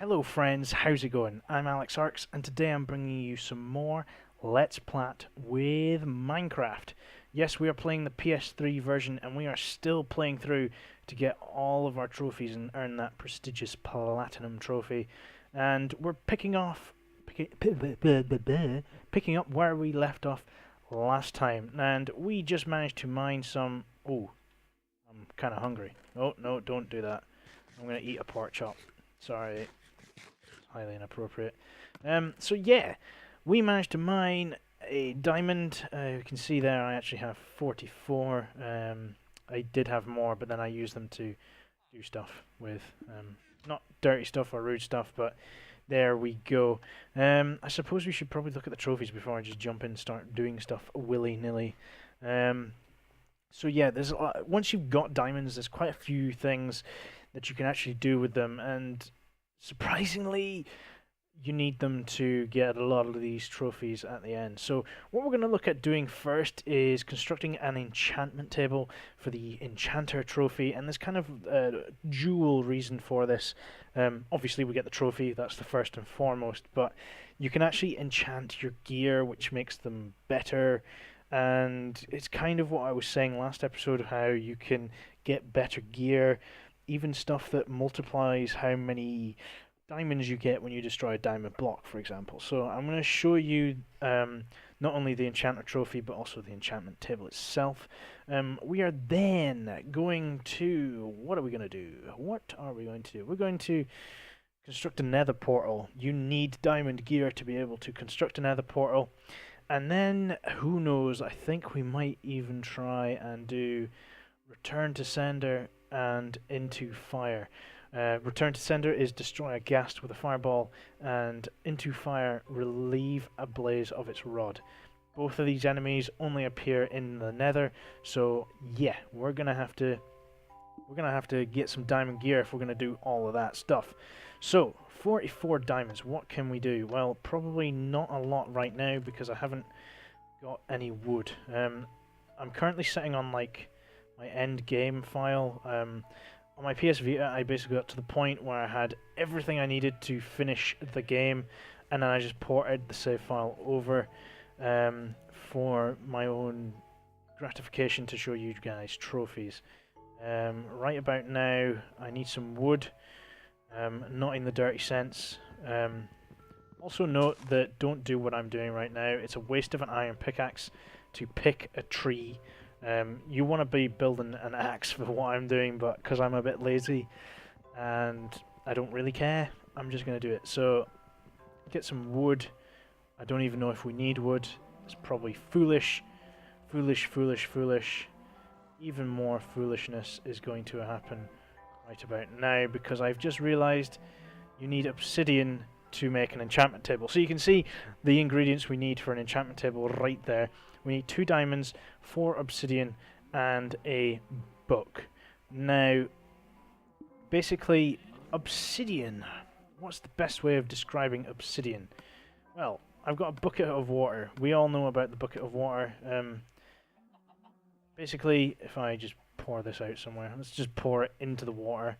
Hello friends, how's it going? I'm AleXarcs and today I'm bringing you some more Let's Plat with Minecraft. Yes, we are playing the PS3 version and we are still playing through to get all of our trophies and earn that prestigious Platinum trophy. And we're picking up where we left off last time. And we just managed to mine some... Oh, I'm kind of hungry. Oh, no, don't do that. I'm going to eat a pork chop. Sorry. Highly inappropriate. So yeah, we managed to mine a diamond. You can see there I actually have 44. I did have more, but then I used them to do stuff with. Not dirty stuff or rude stuff, but there we go. I suppose we should probably look at the trophies before I just jump in and start doing stuff willy-nilly. So yeah, there's a lot, once you've got diamonds, there's quite a few things that you can actually do with them, and surprisingly, you need them to get a lot of these trophies at the end. So what we're going to look at doing first is constructing an enchantment table for the Enchanter trophy, and there's kind of a dual reason for this. Obviously we get the trophy, that's the first and foremost, but you can actually enchant your gear, which makes them better, and it's kind of what I was saying last episode, how you can get better gear, even stuff that multiplies how many diamonds you get when you destroy a diamond block, for example. So I'm going to show you not only the Enchanter trophy, but also the enchantment table itself. We are then going to... What are we going to do? What are we going to do? We're going to construct a Nether Portal. You need diamond gear to be able to construct a Nether Portal. And then, who knows, I think we might even try and do Return to Sender and Into Fire. Return to Sender is destroy a ghast with a fireball, and Into Fire relieve a blaze of its rod. Both of these enemies only appear in the Nether, so yeah, we're gonna have to get some diamond gear if we're gonna do all of that stuff. So 44 diamonds. What can we do? Well, probably not a lot right now because I haven't got any wood. I'm currently sitting on like my end game file. On my PS Vita, I basically got to the point where I had everything I needed to finish the game, and then I just ported the save file over for my own gratification to show you guys trophies. Right about now, I need some wood, not in the dirty sense. Also note that don't do what I'm doing right now. It's a waste of an iron pickaxe to pick a tree. You want to be building an axe for what I'm doing, but because I'm a bit lazy and I don't really care, I'm just going to do it. So, get some wood. I don't even know if we need wood. It's probably foolish. Foolish, foolish, foolish. Even more foolishness is going to happen right about now because I've just realised you need obsidian to make an enchantment table. So you can see the ingredients we need for an enchantment table right there. We need 2 diamonds, 4 obsidian, and a book. Now, basically, obsidian. What's the best way of describing obsidian? Well, I've got a bucket of water. We all know about the bucket of water. Basically, if I just pour this out somewhere, let's just pour it into the water.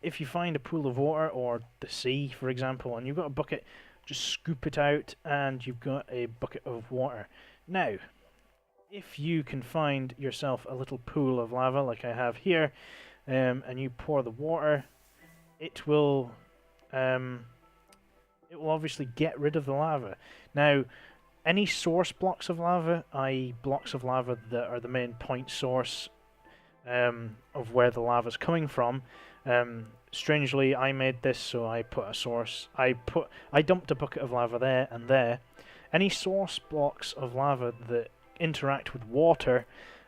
If you find a pool of water, or the sea, for example, and you've got a bucket, just scoop it out, and you've got a bucket of water. Now, if you can find yourself a little pool of lava like I have here, and you pour the water, it will obviously get rid of the lava. Now, any source blocks of lava, i.e. blocks of lava that are the main point source of where the lava's coming from, strangely I made this, so I put a source. I dumped a bucket of lava there and there. Any source blocks of lava that interact with water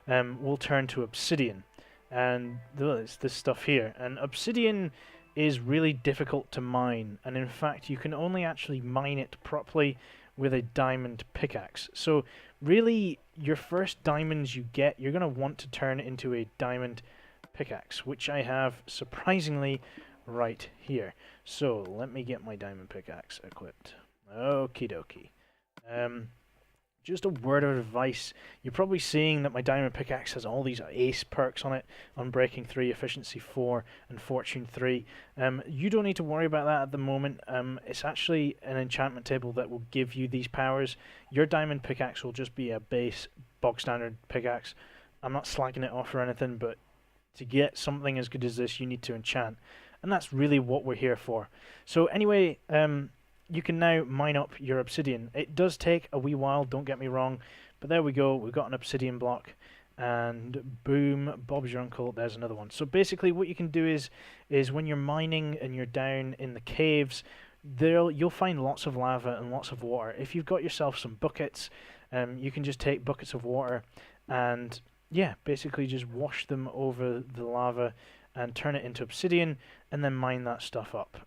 will turn to obsidian, and there's this stuff here. And obsidian is really difficult to mine, and in fact you can only actually mine it properly with a diamond pickaxe. So really, your first diamonds you get, you're going to want to turn into a diamond pickaxe, which I have surprisingly right here. So let me get my diamond pickaxe equipped. Okie dokie. just a word of advice. You're probably seeing that my diamond pickaxe has all these ace perks on it: Unbreaking 3, Efficiency 4, and Fortune 3. You don't need to worry about that at the moment. It's actually an enchantment table that will give you these powers. Your diamond pickaxe will just be a base, bog standard pickaxe. I'm not slacking it off or anything, but to get something as good as this, you need to enchant. And that's really what we're here for. So anyway, you can now mine up your obsidian. It does take a wee while, don't get me wrong, but there we go, we've got an obsidian block, and boom, Bob's your uncle, there's another one. So basically what you can do is when you're mining and you're down in the caves, you'll find lots of lava and lots of water. If you've got yourself some buckets, you can just take buckets of water and, yeah, basically just wash them over the lava and turn it into obsidian, and then mine that stuff up.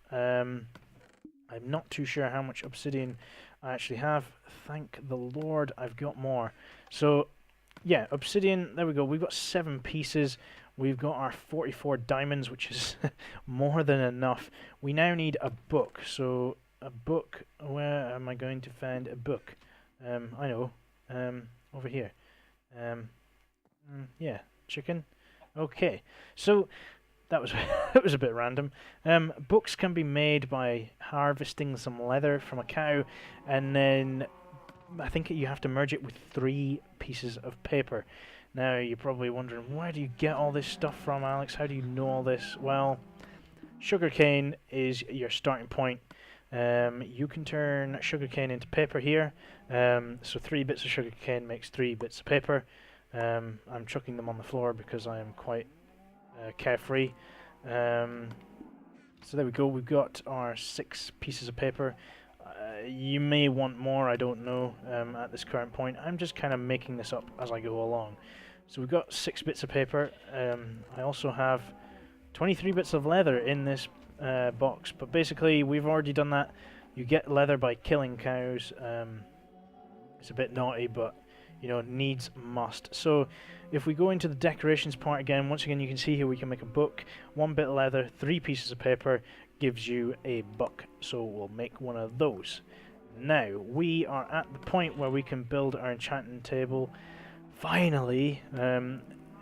I'm not too sure how much obsidian I actually have. Thank the Lord I've got more. So, yeah, obsidian, there we go. We've got 7 pieces. We've got our 44 diamonds, which is more than enough. We now need a book. So, a book, where am I going to find a book? I know, over here. Yeah, chicken. Okay, so that was that was a bit random. Books can be made by harvesting some leather from a cow, and then I think you have to merge it with 3 pieces of paper. Now you're probably wondering, where do you get all this stuff from, Alex? How do you know all this? Well, sugarcane is your starting point. You can turn sugarcane into paper here. So 3 bits of sugarcane makes 3 bits of paper. I'm chucking them on the floor because I am quite carefree. So there we go, we've got our 6 pieces of paper. You may want more, I don't know, at this current point. I'm just kind of making this up as I go along. So we've got 6 bits of paper. I also have 23 bits of leather in this box, but basically we've already done that. You get leather by killing cows. It's a bit naughty, but you know, needs must. So if we go into the decorations part again, once again you can see here we can make a book. 1 bit of leather, 3 pieces of paper gives you a book. So we'll make one of those. Now we are at the point where we can build our enchanting table. Finally,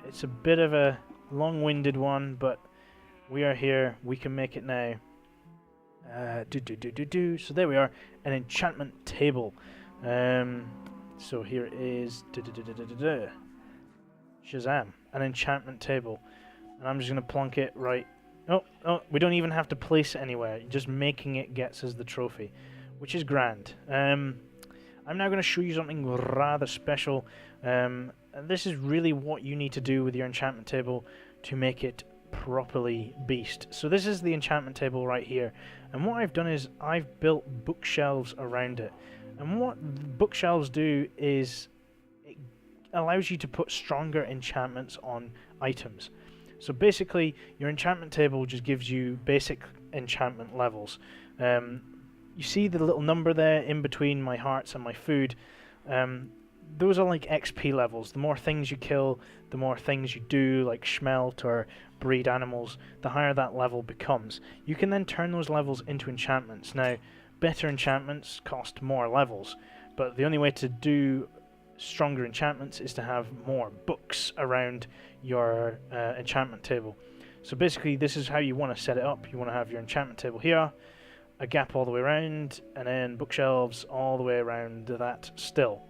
it's a bit of a long-winded one, but we are here. We can make it now. So there we are, an enchantment table. So here is Shazam, an enchantment table, and I'm just gonna plonk it right. Oh, we don't even have to place it anywhere. Just making it gets us the trophy, which is grand. I'm now going to show you something rather special. And this is really what you need to do with your enchantment table to make it properly beast. So this is the enchantment table right here, and what I've done is I've built bookshelves around it. And what bookshelves do is it allows you to put stronger enchantments on items. So basically, your enchantment table just gives you basic enchantment levels. You see the little number there in between my hearts and my food. Those are like XP levels. The more things you kill, the more things you do, like smelt or breed animals, the higher that level becomes. You can then turn those levels into enchantments. Now, better enchantments cost more levels, but the only way to do stronger enchantments is to have more books around your enchantment table. So basically this is how you want to set it up. You want to have your enchantment table here, a gap all the way around, and then bookshelves all the way around that still.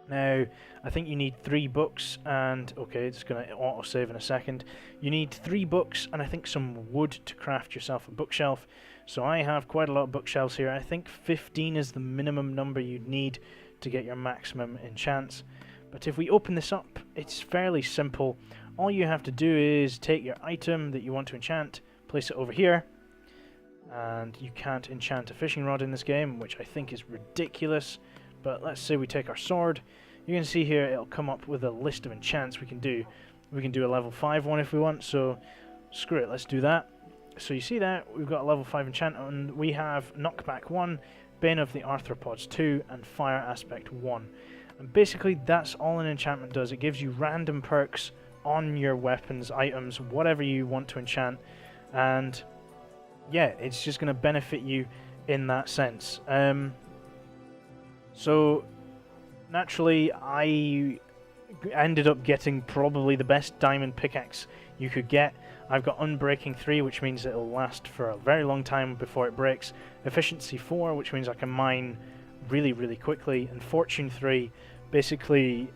Now I think you need 3 books, and okay, it's going to auto save in a second. You need 3 books and I think some wood to craft yourself a bookshelf. So I have quite a lot of bookshelves here. I think 15 is the minimum number you'd need to get your maximum enchants. But if we open this up, it's fairly simple. All you have to do is take your item that you want to enchant, place it over here, and you can't enchant a fishing rod in this game, which I think is ridiculous. But let's say we take our sword. You can see here it'll come up with a list of enchants we can do. We can do a level 5 one if we want, so screw it, let's do that. So you see that we've got a level 5 enchant, and we have Knockback 1, Bane of the Arthropods 2, and Fire Aspect 1. And basically that's all an enchantment does. It gives you random perks on your weapons, items, whatever you want to enchant, and yeah, it's just going to benefit you in that sense. So Naturally, I ended up getting probably the best diamond pickaxe you could get. I've got Unbreaking 3, which means it'll last for a very long time before it breaks. Efficiency 4, which means I can mine really, really quickly. And Fortune 3, basically,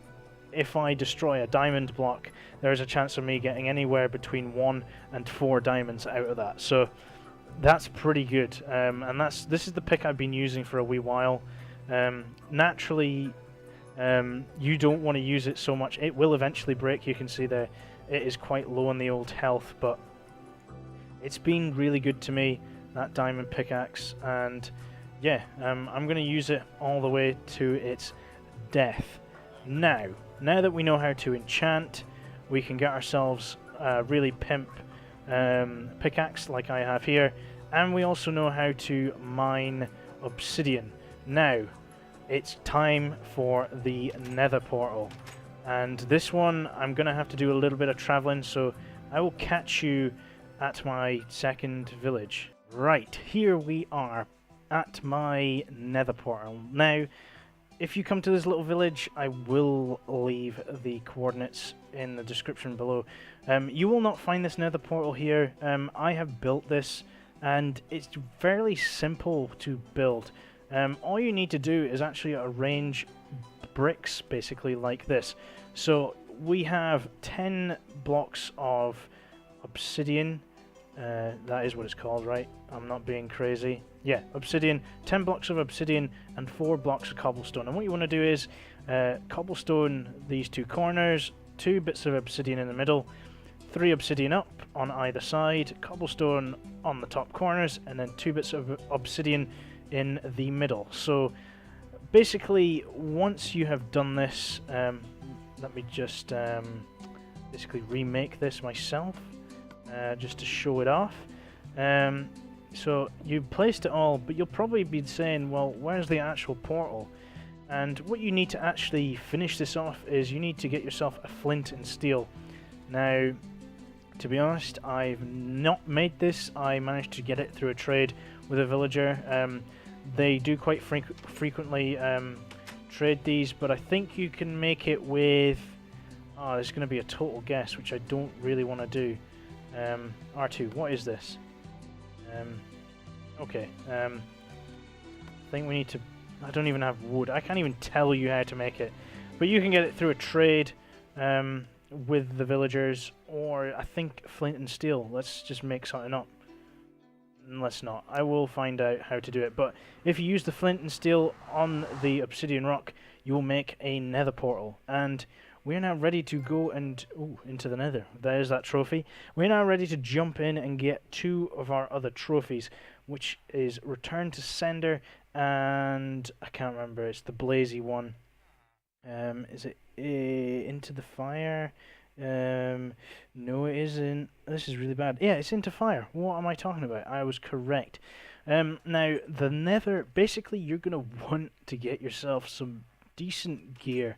if I destroy a diamond block, there's a chance of me getting anywhere between 1 and 4 diamonds out of that. So that's pretty good. And this is the pick I've been using for a wee while. Naturally, you don't want to use it so much. It will eventually break. You can see there it is quite low on the old health, but it's been really good to me, that diamond pickaxe. And yeah, I'm going to use it all the way to its death. Now that we know how to enchant, we can get ourselves a really pimp pickaxe like I have here, and we also know how to mine obsidian. Now it's time for the Nether Portal, and this one I'm gonna have to do a little bit of traveling, so I will catch you at my second village. Right, here we are at my Nether Portal. Now, if you come to this little village, I will leave the coordinates in the description below. You will not find this Nether Portal here. I have built this, and it's fairly simple to build. All you need to do is actually arrange bricks, basically like this. So we have 10 blocks of obsidian. That is what it's called, right? I'm not being crazy. Yeah, obsidian. 10 blocks of obsidian and 4 blocks of cobblestone. And what you want to do is cobblestone these 2 corners, 2 bits of obsidian in the middle, 3 obsidian up on either side, cobblestone on the top corners, and then 2 bits of obsidian in the middle. So basically, once you have done this, let me just basically remake this myself, just to show it off. So you placed it all, but you'll probably be saying, well, where's the actual portal? And what you need to actually finish this off is you need to get yourself a flint and steel. Now, to be honest, I've not made this. I managed to get it through a trade with a villager. They do quite frequently trade these, but I think you can make it with... Oh, there's going to be a total guess, which I don't really want to do. R2, what is this? Okay. I think we need to... I don't even have wood. I can't even tell you how to make it. But you can get it through a trade with the villagers, or I think flint and steel. Let's just make something up. Let's not. I will find out how to do it. But if you use the flint and steel on the obsidian rock, you will make a nether portal. And we're now ready to go and... Ooh, into the nether. There's that trophy. We're now ready to jump in and get 2 of our other trophies, which is Return to Sender and... I can't remember. It's the blazy one. Is it Into the Fire? No, it isn't. This is really bad. Yeah, it's Into Fire. What am I talking about? I was correct. Now, the nether... Basically, you're going to want to get yourself some decent gear.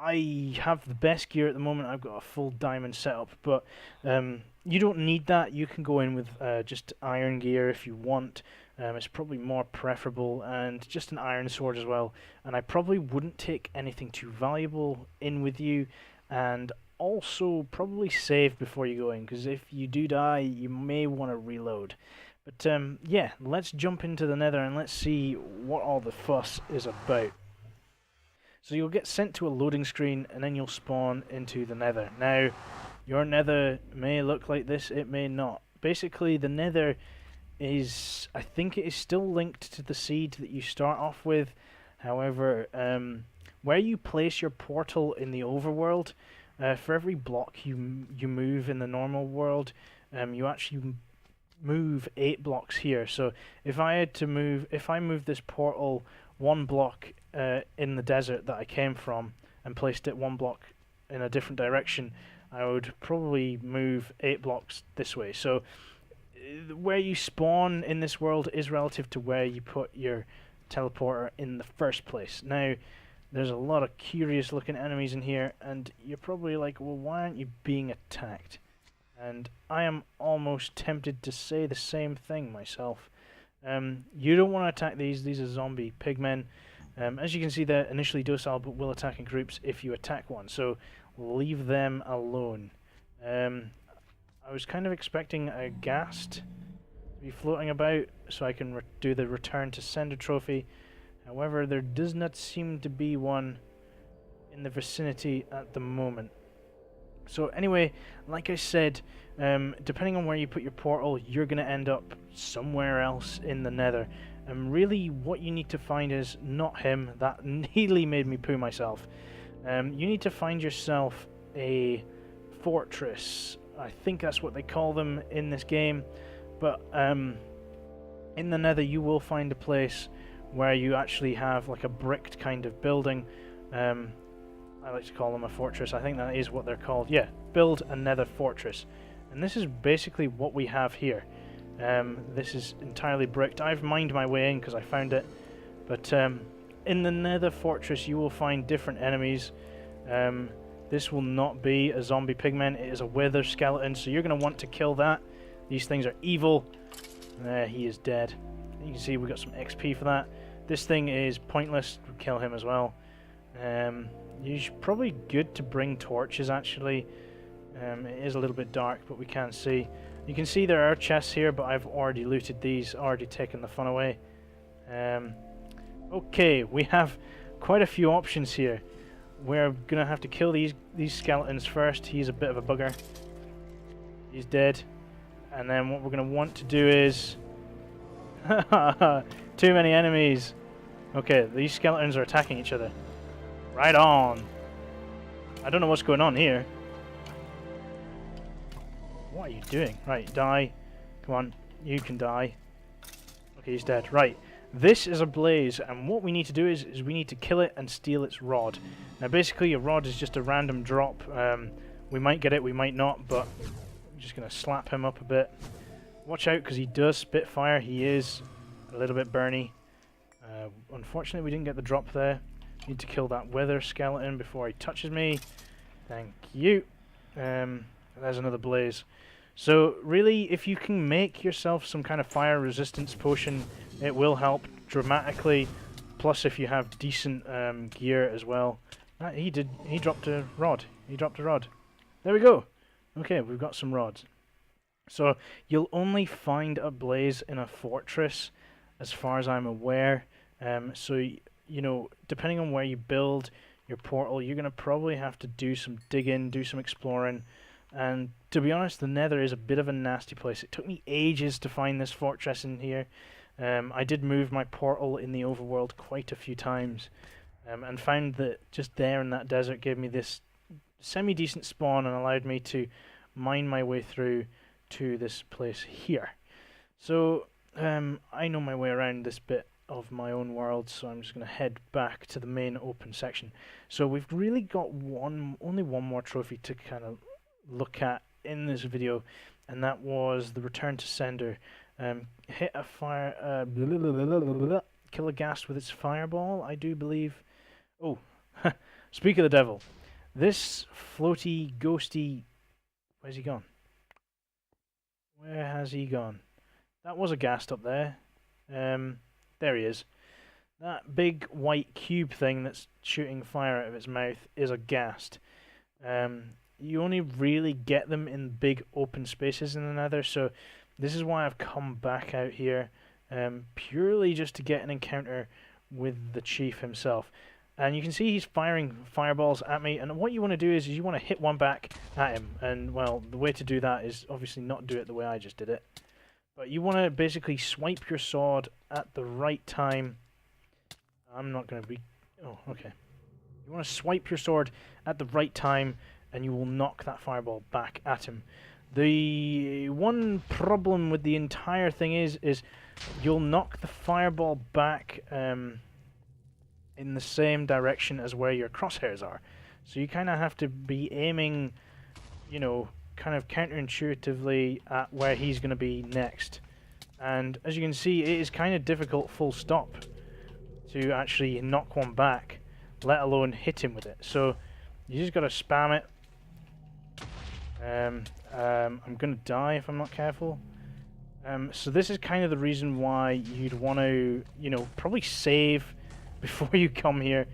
I have the best gear at the moment. I've got a full diamond setup, but you don't need that. You can go in with just iron gear if you want. It's probably more preferable, and just an iron sword as well. And I probably wouldn't take anything too valuable in with you, and also probably save before you go in, because if you do die, you may want to reload. But yeah, let's jump into the nether and let's see what all the fuss is about. So you'll get sent to a loading screen, and then you'll spawn into the nether. Now, your nether may look like this, it may not. Basically, the nether is... I think it is still linked to the seed that you start off with. However, where you place your portal in the overworld, for every block you move in the normal world, you actually move 8 blocks here. So if I move this portal 1 block in the desert that I came from and placed it 1 block in a different direction, I would probably move 8 blocks this way. So where you spawn in this world is relative to where you put your teleporter in the first place. Now, there's a lot of curious looking enemies in here, and you're probably like, well, why aren't you being attacked? And I am almost tempted to say the same thing myself. You don't want to attack these. These are zombie pigmen. As you can see, they're initially docile but will attack in groups if you attack one, so leave them alone. I was kind of expecting a ghast to be floating about so I can do the return to sender trophy. However, there does not seem to be one in the vicinity at the moment. So anyway, like I said, depending on where you put your portal, you're going to end up somewhere else in the Nether. And really what you need to find is not him. That nearly made me poo myself. You need to find yourself a fortress. I think that's what they call them in this game. But in the Nether you will find a place where you actually have like a bricked kind of building. I like to call them a fortress. I think that is what they're called. Yeah, build a Nether fortress. And this is basically what we have here. This is entirely bricked. I've mined my way in because I found it. But in the Nether fortress you will find different enemies. This will not be a zombie pigman. It is a wither skeleton, so you're going to want to kill that. These things are evil. He is dead. You can see we got some XP for that. This thing is pointless. We'll kill him as well. It's probably good to bring torches actually. It is a little bit dark, but we can see. You can see there are chests here, but I've already looted these, already taken the fun away. Okay, we have quite a few options here. We're gonna have to kill these skeletons first. He's a bit of a bugger. He's dead. And then what we're gonna want to do is too many enemies. Okay, these skeletons are attacking each other. Right on. I don't know what's going on here. What are you doing? Right, die. Come on, you can die. Okay, he's dead. Right, this is a blaze, and what we need to do is we need to kill it and steal its rod. Now, basically, a rod is just a random drop. We might get it, we might not, but I'm just going to slap him up a bit. Watch out, because he does spit fire. He is a little bit burny. Unfortunately, we didn't get the drop there. Need to kill that wither skeleton before he touches me. Thank you. There's another blaze. So really, if you can make yourself some kind of fire resistance potion, it will help dramatically. Plus, if you have decent gear as well. He dropped a rod. He dropped a rod. There we go. Okay, we've got some rods. So you'll only find a blaze in a fortress, as far as I'm aware. So you know, depending on where you build your portal, you're going to probably have to do some digging, do some exploring. And to be honest, the Nether is a bit of a nasty place. It took me ages to find this fortress in here. I did move my portal in the overworld quite a few times, and found that just there in that desert gave me this semi-decent spawn and allowed me to mine my way through to this place here. So I know my way around this bit of my own world, so I'm just going to head back to the main open section. So we've really got only one more trophy to kind of look at in this video, and that was the return to sender. Hit a fire, kill a ghast with its fireball, I do believe. Oh, speak of the devil. This floaty, ghosty... Where's he gone? Where has he gone? That was a ghast up there. There he is. That big white cube thing that's shooting fire out of its mouth is a ghast. You only really get them in big open spaces in the Nether, so this is why I've come back out here, purely just to get an encounter with the chief himself. And you can see he's firing fireballs at me, and what you want to do is you want to hit one back at him. And well, the way to do that is obviously not do it the way I just did it, but you want to basically swipe your sword at the right time. I'm not going to be... Oh, okay. You want to swipe your sword at the right time, and you will knock that fireball back at him. The one problem with the entire thing is you'll knock the fireball back in the same direction as where your crosshairs are. So you kind of have to be aiming, you know, kind of counterintuitively at where he's going to be next. And as you can see, it is kind of difficult full stop to actually knock one back, let alone hit him with it. So you just got to spam it. I'm going to die if I'm not careful. So this is kind of the reason why you'd want to, you know, probably save before you come here.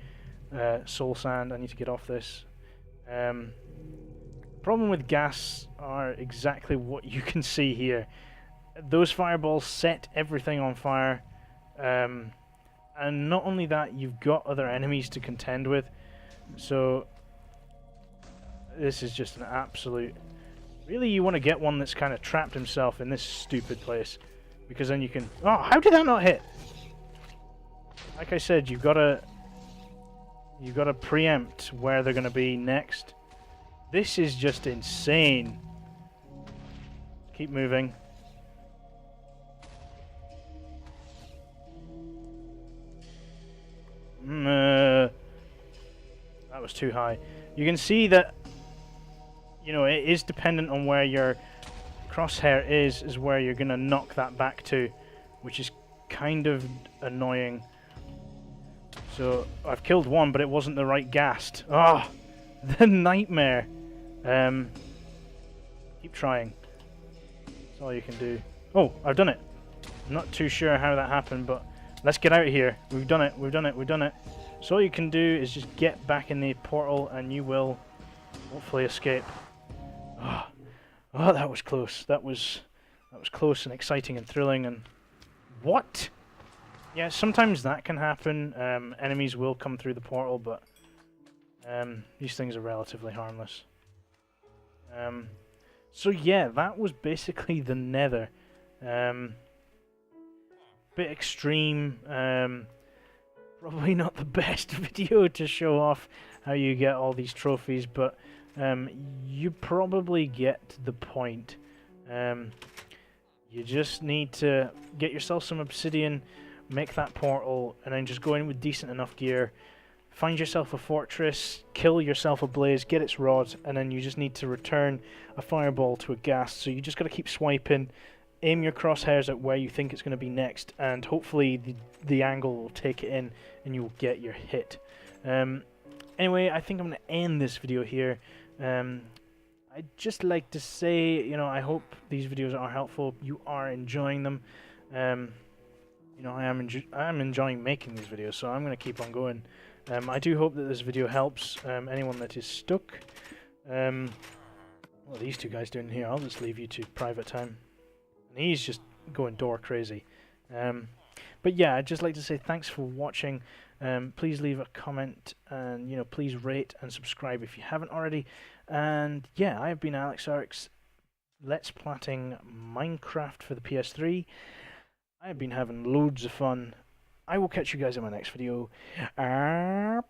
Soul sand, I need to get off this. Problem with gas are exactly what you can see here. Those fireballs set everything on fire. And not only that, you've got other enemies to contend with. So this is just an absolute... Really, you want to get one that's kind of trapped himself in this stupid place. Because then you can... Oh, how did that not hit? Like I said, you've got to preempt where they're going to be next. This is just insane. Keep moving. That was too high. You can see that, you know, it is dependent on where your crosshair is where you're going to knock that back to, which is kind of annoying. So I've killed one, but it wasn't the right ghast. Ah, oh, the nightmare. Keep trying. That's all you can do. Oh, I've done it. I'm not too sure how that happened, but let's get out of here. We've done it. We've done it. We've done it. So all you can do is just get back in the portal, and you will hopefully escape. Oh, oh, that was close. That was close and exciting and thrilling. And what? Yeah, sometimes that can happen. Enemies will come through the portal, but these things are relatively harmless. So yeah, that was basically the Nether. Bit extreme. Probably not the best video to show off how you get all these trophies, but you probably get the point. You just need to get yourself some obsidian, make that portal, and then just go in with decent enough gear. Find yourself a fortress, kill yourself a blaze, get its rod, and then you just need to return a fireball to a ghast. So you just got to keep swiping, aim your crosshairs at where you think it's going to be next, and hopefully the angle will take it in and you will get your hit. Anyway, I think I'm going to end this video here. I'd just like to say, you know, I hope these videos are helpful. You are enjoying them. You know, I am enjoying making these videos, so I'm going to keep on going. I do hope that this video helps anyone that is stuck. What are these two guys doing here? I'll just leave you to private time. And he's just going door crazy. But yeah, I'd just like to say thanks for watching. Please leave a comment, and you know, please rate and subscribe if you haven't already. And yeah, I have been AleXarcs, Let's Platting Minecraft for the PS3. I have been having loads of fun. I will catch you guys in my next video. Bye!